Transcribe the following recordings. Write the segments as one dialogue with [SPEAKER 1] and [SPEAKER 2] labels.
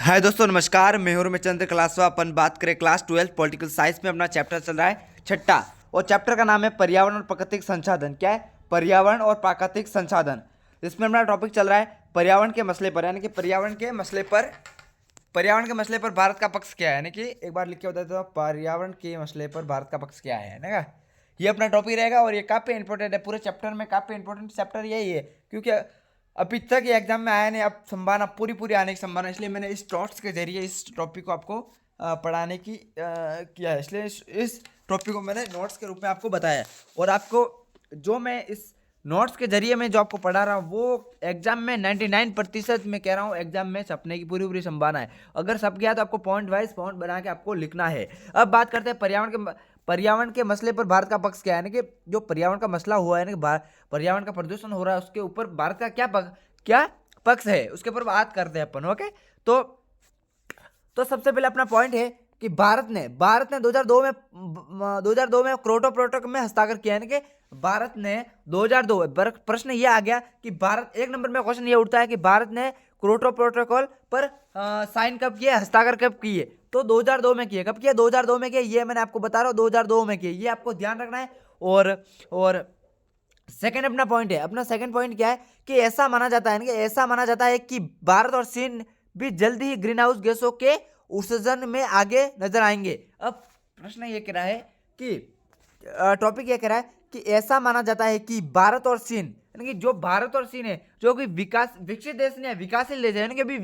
[SPEAKER 1] हाय दोस्तों, नमस्कार। मैं हूं रमेशचंद्र क्लास। अपन बात करें क्लास 12 पॉलिटिकल साइंस में। अपना चैप्टर चल रहा है छठा, और चैप्टर का नाम है पर्यावरण और प्राकृतिक संसाधन। क्या है? पर्यावरण और प्राकृतिक संसाधन। इसमें अपना टॉपिक चल रहा है पर्यावरण के मसले पर, यानी कि पर्यावरण के मसले पर भारत का पक्ष क्या है। यानी कि एक बार लिख के बता देता हूं, पर्यावरण के मसले पर भारत का पक्ष क्या है ना। ये अपना टॉपिक रहेगा और ये काफ़ी इंपॉर्टेंट है। पूरे चैप्टर में काफ़ी इंपॉर्टेंट चैप्टर यही है, क्योंकि अभी तक ये एग्जाम में आया नहीं। अब संभावना पूरी आने की संभावना, इसलिए मैंने इस टॉट्स के जरिए इस टॉपिक को आपको पढ़ाने की किया है। इसलिए इस टॉपिक को मैंने नोट्स के रूप में आपको बताया है। और आपको जो मैं इस नोट्स के जरिए मैं जो आपको पढ़ा रहा हूँ वो एग्जाम में 99% मैं कह रहा हूँ एग्जाम में छपने की पूरी संभावना है। अगर छप गया तो आपको पॉइंट वाइज पॉइंट बना के आपको लिखना है। अब बात करते हैं पर्यावरण के मसले पर भारत का पक्ष क्या है। यानी कि जो पर्यावरण का मसला हुआ है, यानी कि पर्यावरण का प्रदूषण हो रहा है, उसके ऊपर भारत का क्या पक्ष है, उसके ऊपर बात करते हैं अपन। ओके, तो सबसे पहले अपना पॉइंट है कि भारत ने 2002 में क्योटो प्रोटोकॉल में हस्ताक्षर किया। यानी कि भारत ने 2002, प्रश्न ये आ गया कि भारत, एक नंबर में क्वेश्चन ये उठता है कि भारत ने क्योटो प्रोटोकॉल पर साइन कब किए, हस्ताक्षर कब किए। तो 2002 में किए। कब किया? 2002 में किए। ये मैंने आपको बता रहा हूँ 2002 में किए, ये आपको ध्यान रखना है। और सेकंड अपना पॉइंट है, अपना सेकंड पॉइंट क्या है कि ऐसा माना जाता है कि भारत और चीन भी जल्दी ही ग्रीन हाउस गैसों के उत्सर्जन में आगे नजर आएंगे। अब प्रश्न ये कह रहा है कि टॉपिक ये कह रहा है कि ऐसा माना जाता है कि भारत और चीन, यानी कि जो भारत और चीन है, जो कि विकसित देश नहीं है, विकासशील देश है, यानी कि अभी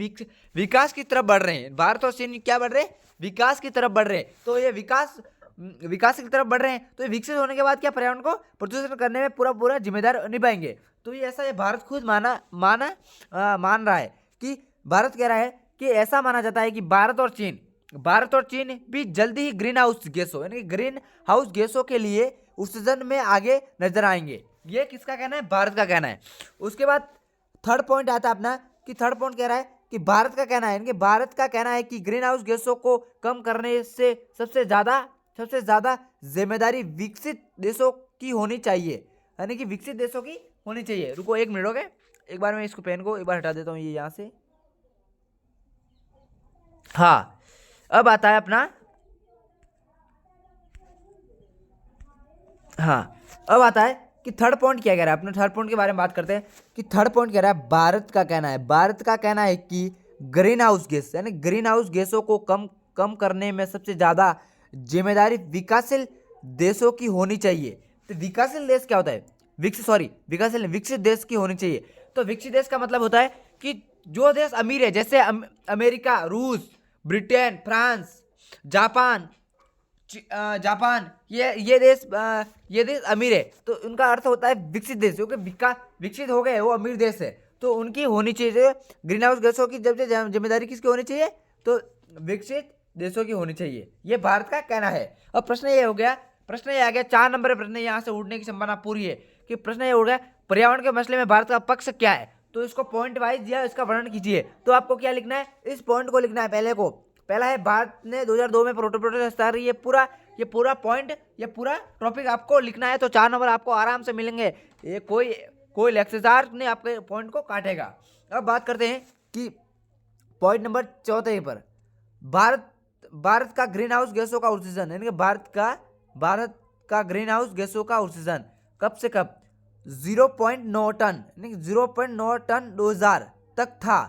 [SPEAKER 1] विकास की तरफ बढ़ रहे हैं। भारत और चीन क्या बढ़ रहे हैं? विकास की तरफ बढ़ रहे हैं। तो ये विकास की तरफ बढ़ रहे हैं, तो ये विकसित होने के बाद क्या पर्यावरण को प्रदूषित करने में पूरा जिम्मेदार निभाएंगे। तो ये ऐसा ये भारत खुद मान रहा है कि भारत कह रहा है कि ऐसा माना जाता है कि भारत और चीन भी जल्दी ही ग्रीन हाउस गैसों, यानी ग्रीन हाउस गैसों के लिए उत्सर्जन में आगे नजर आएंगे। ये किसका कहना है? भारत का कहना है। उसके बाद थर्ड पॉइंट आता है अपना, कि थर्ड पॉइंट कह रहा है कि भारत का कहना है, यानी कि भारत का कहना है कि ग्रीन हाउस गैसों को कम करने से सबसे ज्यादा जिम्मेदारी विकसित देशों की होनी चाहिए, यानी कि विकसित देशों की होनी चाहिए। रुको एक मिनट, हो गए, एक बार मैं इसको पेन को एक बार हटा देता हूँ ये यहाँ से। हाँ, अब आता है अपना, हाँ, अब आता है कि थर्ड पॉइंट क्या कह रहा है। अपने थर्ड पॉइंट के बारे में बात करते हैं कि थर्ड पॉइंट कह रहा है भारत का कहना है कि ग्रीन हाउस गैस, यानी ग्रीन हाउस गैसों को कम करने में सबसे ज्यादा जिम्मेदारी विकासशील देशों की होनी चाहिए। तो विकासशील देश क्या होता है? विकसित देश की होनी चाहिए। तो विकसित देश का मतलब होता है कि जो देश अमीर है, जैसे अमेरिका, रूस, ब्रिटेन, फ्रांस, जापान, ये देश अमीर है, तो उनका अर्थ होता है विकसित देश, क्योंकि विकसित हो गए, वो अमीर देश है, तो उनकी होनी चाहिए ग्रीन हाउस गैसों की जब से जिम्मेदारी किसकी होनी चाहिए? तो विकसित देशों की होनी चाहिए। ये भारत का कहना है। अब प्रश्न ये आ गया 4 नंबर प्रश्न, यहाँ से उठने की संभावना पूरी है कि प्रश्न ये उठ गया पर्यावरण के मसले में भारत का पक्ष क्या है। तो इसको पॉइंट वाइज दिया, इसका वर्णन कीजिए। तो आपको क्या लिखना है? इस पॉइंट को लिखना है। पहला है भारत ने 2002 में प्रोटोकॉल हस्ताक्षर। ये पूरा टॉपिक आपको लिखना है, तो 4 नंबर आपको आराम से मिलेंगे। ये कोई लेक्चरर ने आपके पॉइंट को काटेगा। अब बात करते हैं कि पॉइंट नंबर 14 पर भारत का ग्रीन हाउस गैसों का उत्सर्जन, यानी कि भारत का ग्रीन हाउस गैसों का उत्सर्जन कब से कब 0.9 टन, यानी कि 0.9 टन 2000 तक था।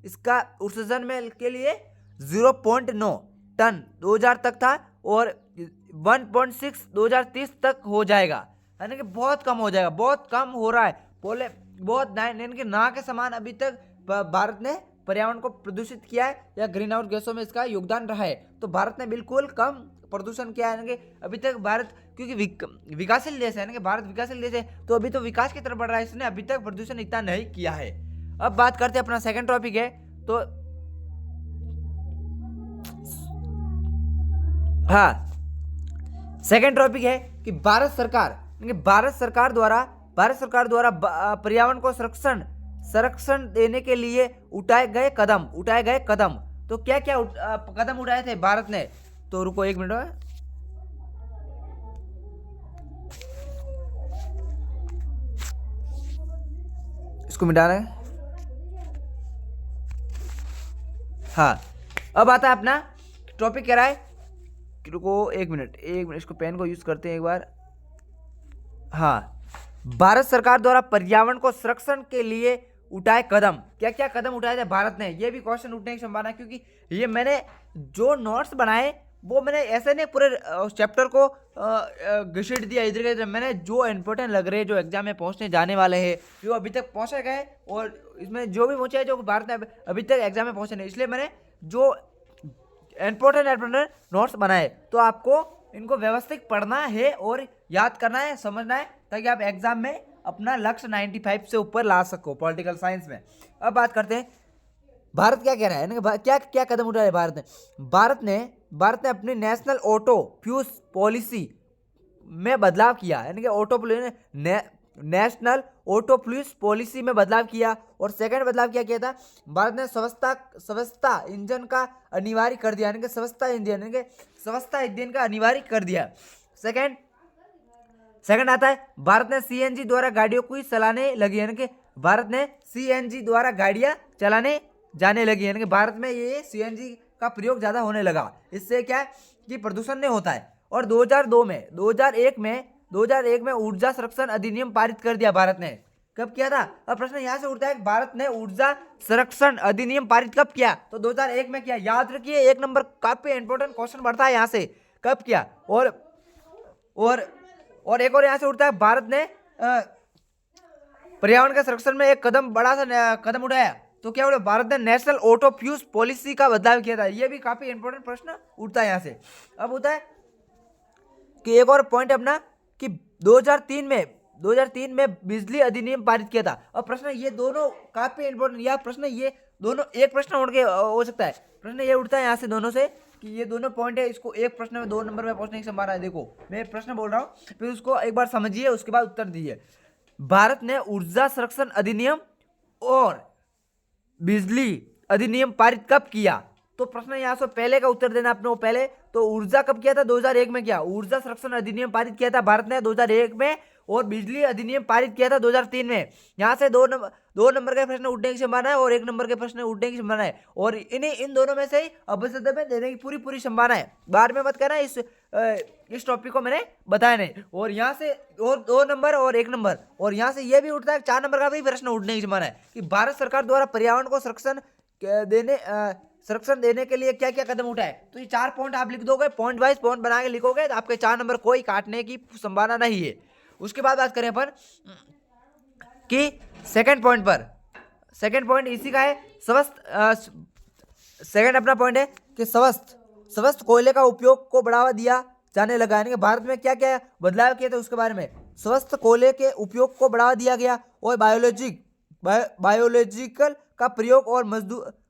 [SPEAKER 1] इसका उत्सर्जन में के लिए 0.9 टन 2000 तक था, और 1.6 2030 तक हो जाएगा, यानी कि बहुत कम हो जाएगा, बहुत कम हो रहा है। बोले बहुत यानी कि ना के समान अभी तक भारत ने पर्यावरण को प्रदूषित किया है, या ग्रीन हाउस गैसों में इसका योगदान रहा है। तो भारत ने बिल्कुल कम प्रदूषण किया है, यानी कि अभी तक भारत, क्योंकि विकासशील देश है, यानी कि भारत विकासशील देश है, तो अभी तो विकास की तरफ बढ़ रहा है, इसने अभी तक प्रदूषण इतना नहीं किया है। अब बात करते हैं अपना सेकंड टॉपिक है। तो हाँ, सेकंड टॉपिक है कि भारत सरकार द्वारा पर्यावरण को संरक्षण देने के लिए उठाए गए कदम। तो क्या क्या कदम उठाए थे भारत ने? तो रुको एक मिनट, इसको मिटा रहे हैं। हाँ, अब आता है अपना टॉपिक, कह रहा है, रुको एक मिनट, इसको पेन को यूज करते हैं एक बार। हाँ, भारत सरकार द्वारा पर्यावरण को संरक्षण के लिए उठाए कदम, क्या क्या कदम उठाए थे भारत ने, ये भी क्वेश्चन उठने की संभावना है, क्योंकि ये मैंने जो नोट्स बनाए वो मैंने ऐसे नहीं पूरे चैप्टर को घसीट दिया इधर का इधर, मैंने जो इंपॉर्टेंट लग रहे हैं, जो एग्जाम में पहुंचने जाने वाले हैं, जो अभी तक पहुंचे गए, और इसमें जो भी पहुंचे हैं जो भारत में अभी तक एग्जाम में पहुंचे नहीं, इसलिए मैंने जो इंपॉर्टेंट नोट्स बनाए। तो आपको इनको व्यवस्थित पढ़ना है और याद करना है, समझना है, ताकि आप एग्जाम में अपना लक्ष्य 95 से ऊपर ला सको पॉलिटिकल साइंस में। अब बात करते हैं भारत क्या कह रहा है, क्या क्या कदम उठाए भारत ने अपनी नेशनल ऑटो फ्यूज पॉलिसी में बदलाव किया, यानी कि नेशनल ऑटो फ्यूज पॉलिसी में बदलाव किया। और सेकंड बदलाव क्या किया था, भारत ने स्वच्छता इंजन का अनिवार्य कर दिया, यानी कि स्वच्छता इंजन का अनिवार्य कर दिया। सेकंड आता है, भारत ने सीएनजी द्वारा गाड़ियों को चलाने लगी, यानी कि भारत ने सीएनजी द्वारा गाड़ियां चलाने जाने लगी, यानी कि भारत में ये सीएनजी का प्रयोग ज्यादा होने लगा। इससे क्या है कि प्रदूषण नहीं होता है। और 2001 में ऊर्जा संरक्षण अधिनियम पारित कर दिया भारत ने। कब किया था? अब प्रश्न यहां से उठता है, भारत ने ऊर्जा संरक्षण अधिनियम पारित कब किया? तो 2001 में किया। याद रखिए, एक नंबर काफी इंपॉर्टेंट क्वेश्चन बढ़ता है यहां से, कब किया। और एक और यहां से उठता है, भारत ने पर्यावरण के संरक्षण में एक बड़ा सा कदम उठाया। तो क्या बोले, भारत ने नेशनल ऑटो फ्यूज पॉलिसी का बदलाव किया था। ये भी काफी इंपॉर्टेंट प्रश्न उठता है यहां से। अब होता है कि एक और पॉइंट अपना कि 2003 में बिजली अधिनियम पारित किया था। अब प्रश्न ये दोनों काफी इंपॉर्टेंट, यह प्रश्न ये दोनों एक प्रश्न उठ के हो सकता है। प्रश्न ये उठता है यहाँ से दोनों से कि ये दोनों पॉइंट है, इसको एक प्रश्न में 2 नंबर में पूछने की संभावना है। देखो मैं प्रश्न बोल रहा हूँ, फिर उसको एक बार समझिए, उसके बाद उत्तर दीजिए। भारत ने ऊर्जा संरक्षण अधिनियम और बिजली अधिनियम पारित कब किया? तो प्रश्न यहाँ से पहले का उत्तर देना अपने को पहले। तो ऊर्जा कब किया था? 2001 में किया। ऊर्जा संरक्षण अधिनियम पारित किया था भारत ने 2001 में, और बिजली अधिनियम पारित किया था 2003 में। यहाँ से 2 नंबर के प्रश्न उठने की संभावना है और 1 नंबर के प्रश्न उठने की संभावना है। और इन दोनों में से ही अभ्यस्त में देने की पूरी संभावना है। बाद में मत कहना इस टॉपिक को मैंने बताया नहीं। और यहाँ से और 2 नंबर और 1 नंबर, और यहाँ से ये भी उठता है 4 नंबर का भी प्रश्न उठने की संभावना है कि भारत सरकार द्वारा पर्यावरण को संरक्षण देने के लिए क्या क्या कदम उठाए। तो ये 4 पॉइंट आप लिख दोगे, पॉइंट वाइज पॉइंट बना के लिखोगे, तो आपके 4 नंबर कोई काटने की संभावना नहीं है। उसके बाद बात करें अपन कि सेकंड पॉइंट इसी का है, सेकंड अपना पॉइंट है कि स्वस्थ कोयले का उपयोग को बढ़ावा दिया जाने लगा, यानी कि भारत में क्या क्या बदलाव किए थे उसके बारे में। स्वस्थ कोयले के उपयोग को बढ़ावा दिया गया, और बायोलॉजिकल का प्रयोग और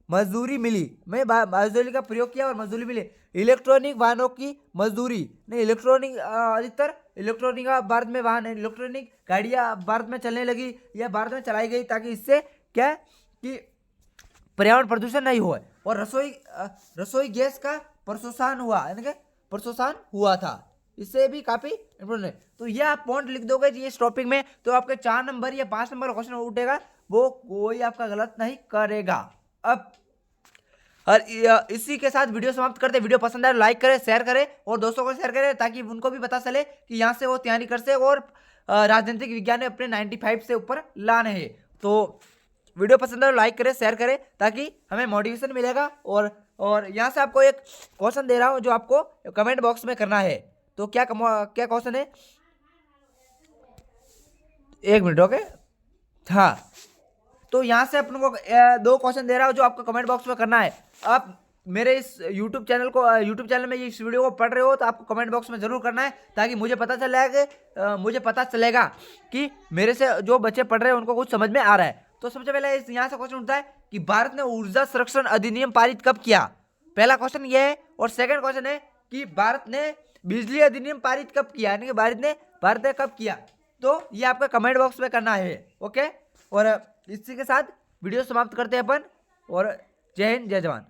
[SPEAKER 1] मजदूरी मिली। मैं बायोलॉजी का प्रयोग किया और मजदूरी मिली। इलेक्ट्रॉनिक वाहनों की मजदूरी नहीं, अधिकतर इलेक्ट्रॉनिक भारत में वाहन, इलेक्ट्रॉनिक गाड़ियां भारत में चलने लगी या भारत में चलाई गई, ताकि इससे क्या है कि पर्यावरण प्रदूषण नहीं हो। और रसोई गैस का प्रोत्साहन हुआ, यानी कि प्रोत्साहन हुआ था। इससे भी काफी इंपॉर्टेंट है। तो यह आप पॉइंट लिख दोगे जी इस टॉपिक में, तो आपके 4 नंबर या 5 नंबर क्वेश्चन उठेगा, वो कोई आपका गलत नहीं करेगा। अब और इसी के साथ वीडियो समाप्त करते हैं। वीडियो पसंद आए लाइक करें, शेयर करें और दोस्तों को शेयर करें, ताकि उनको भी पता चले कि यहाँ से वो तैयारी कर सके और राजनीतिक विज्ञान में अपने 95 से ऊपर लाने हैं। तो वीडियो पसंद आए लाइक करें, शेयर करें, ताकि हमें मोटिवेशन मिलेगा। और यहाँ से आपको एक क्वेश्चन दे रहा हूँ जो आपको कमेंट बॉक्स में करना है। तो क्या क्वेश्चन है, 1 मिनट ओके। हाँ, तो यहाँ से अपन को 2 क्वेश्चन दे रहा हूँ जो आपको कमेंट बॉक्स में करना है। आप मेरे इस यूट्यूब चैनल में इस वीडियो को पढ़ रहे हो, तो आपको कमेंट बॉक्स में जरूर करना है, ताकि मुझे पता चलेगा कि मेरे से जो बच्चे पढ़ रहे हैं उनको कुछ समझ में आ रहा है। तो सबसे पहले यहाँ से क्वेश्चन उठता है कि भारत ने ऊर्जा संरक्षण अधिनियम पारित कब किया? पहला क्वेश्चन ये है। और सेकंड क्वेश्चन है कि भारत ने बिजली अधिनियम पारित कब किया, यानी कि भारत ने कब किया। तो ये आपका कमेंट बॉक्स में करना है, ओके। और इसी के साथ वीडियो समाप्त करते हैं अपन, और जय हिंद जय जवान।